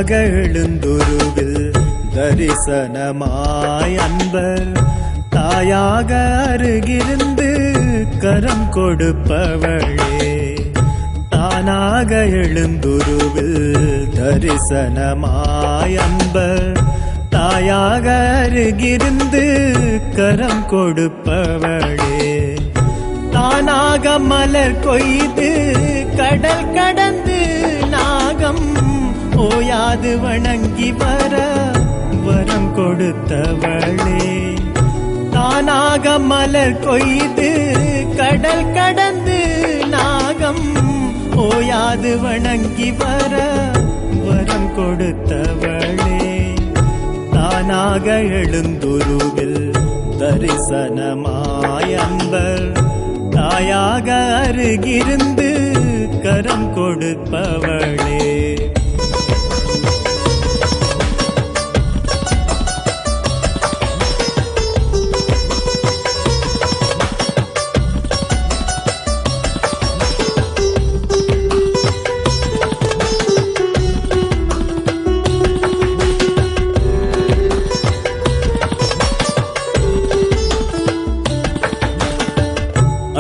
தானாக எழுந்துருவில் தரிசனமாய் அன்பர் தாயாக அருகிருந்து கரம் கொடுப்பவளே. தானாக எழுந்துருவில் தரிசனமாய் அன்பர் தாயாக அருகிருந்து கரம் கொடுப்பவளே. தானாக மலர் கொய்து கடல் கடந்து நாகம் ஓயாது வணங்கி வர வரம் கொடுத்தவளே. தானாக மலர் கொய்து கடல் கடந்து நாகம் ஓயாது வணங்கி வர வரம் கொடுத்தவளே. தானாக எழுந்துருவில் தரிசனமாய் அன்பர் தாயாக அருகிருந்து கரம் கொடுப்பவளே.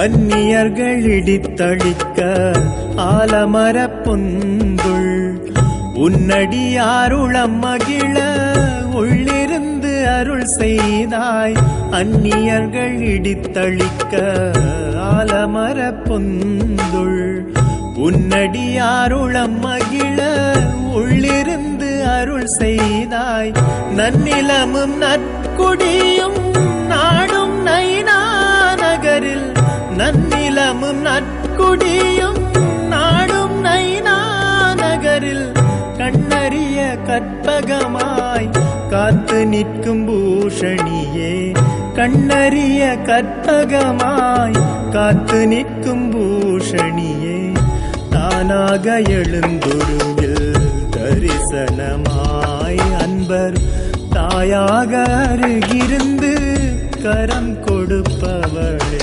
அந்நியர்கள் இடித்தளிக்க ஆலமர பொந்துள் உன்னடியாருளம் மகிழ உள்ளிருந்து அருள் செய்தாய். அந்நியர்கள் இடித்தளிக்க ஆலமர பொந்துள் உன்னடியாருளம் மகிழ உள்ளிருந்து அருள் செய்தாய். நன்னிலமும் நற்குடியும் நாடும் நைனா நகரில் நன்னிலமும் நற்குடியும் நாடும் நைனா நகரில் கண்ணறிய கற்பகமாய் காத்து நிற்கும் பூஷணியே. கண்ணறிய கற்பகமாய் காத்து நிற்கும் பூஷணியே. தானாக எழுந்துருவில் தரிசனமாய் அன்பர் தாயாக அருகிருந்து கரம் கொடுப்பவளே.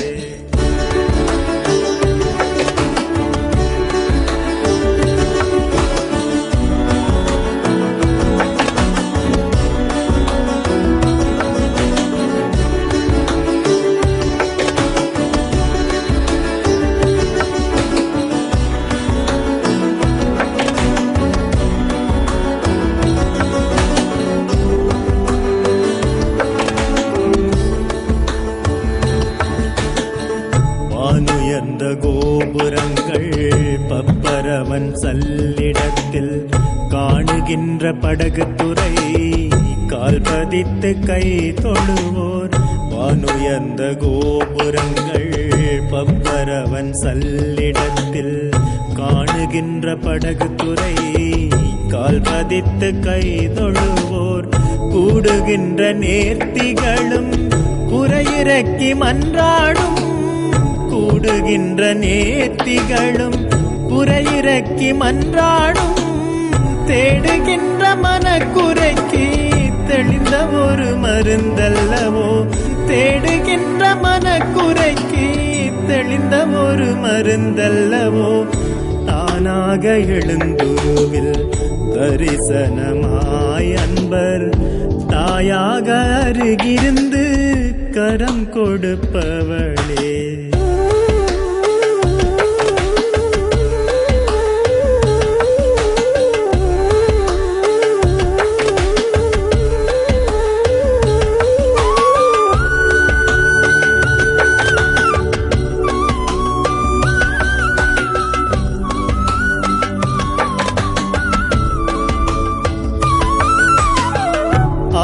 வானுயர்ந்த கோபுரங்கள் பப்பரவன் சல்லிடத்தில் காணுகின்ற படகுத்துறை கால் பதித்து கை தொழுவோர். வானுயர்ந்த கோபுரங்கள் பப்பரவன் சல்லிடத்தில் காணுகின்ற படகுத்துறை கால் பதித்து கை தொழுவோர். கூடுகின்ற நேர்த்திகளும் குறையிறக்கி மன்றாடும். கூடுகின்ற நேர்த்திகளும் குறையிறக்கி மன்றாடும். தேடுகின்ற மனக்குறைக்கு தெளிந்த ஒரு மருந்தல்லவோ. தேடுகின்ற மனக்குறைக்கு தெளிந்த ஒரு மருந்தல்லவோ. தானாக எழுந்துருவில் தரிசனமாய் அன்பர் தாயாக அருகிருந்து கரம் கொடுப்பவளே.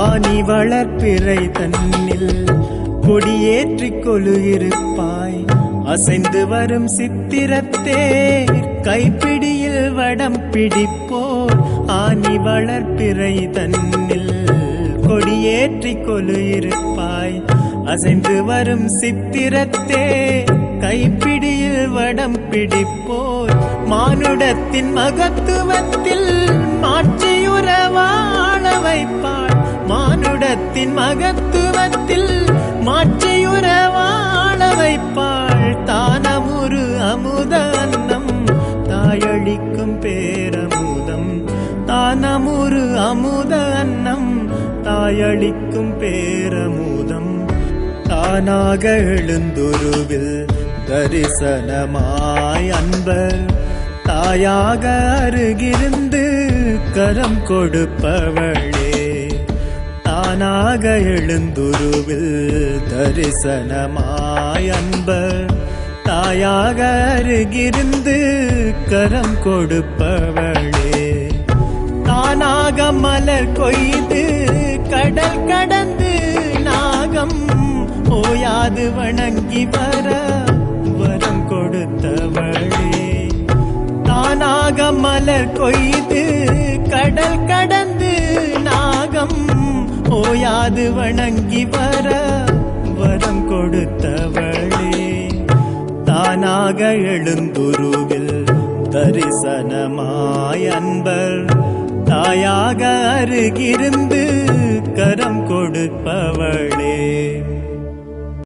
ஆனி வளர்ப்பிறை தன்னில் கொடியேற்றிக் கொலுயிருப்பாய். அசைந்து வரும் சித்திரத்தேர் கைப்பிடியில் வடம் பிடிப்போர். ஆனி வளர்ப்பிறை தன்னில் கொடியேற்றிக் கொலுயிருப்பாய். அசைந்து வரும் சித்திரத்தேர் கைப்பிடியில் வடம் பிடிப்போர். மானுடத்தின் மகத்துவத்தில் மாற்றியுற வாழ வைப்பாள். மானுடத்தின் மகத்துவத்தில் மாற்றியுற வாழ வைப்பாள். தானமுரு அமுத அன்னம் தாயளிக்கும் பேரமுதம். தானமுரு தாயளிக்கும் பேரமுதம் தானாக எழுந்துருவில் தரிசனமாய் அன்பர் தாயாக அருகிருந்து கரம் கொடுப்பவளே தானாக எழுந்துருவில் தரிசனமாய் அன்பர் தாயாக அருகிருந்து கரம் கொடுப்பவளே தானாக மலர் கொய்து கடல் கடந்து நாகம் ஓயாது வணங்கி வர வரம் கொடுத்தவளே தானாக மலர் கொய்து கடல் கடந்து நாகம் ஓயாது வணங்கி வர வரம் கொடுத்தவளே தானாக எழுந்துருவில் தரிசனமாய் அன்பர் தாயாக அருகிருந்து கரம் கொடுப்பவளே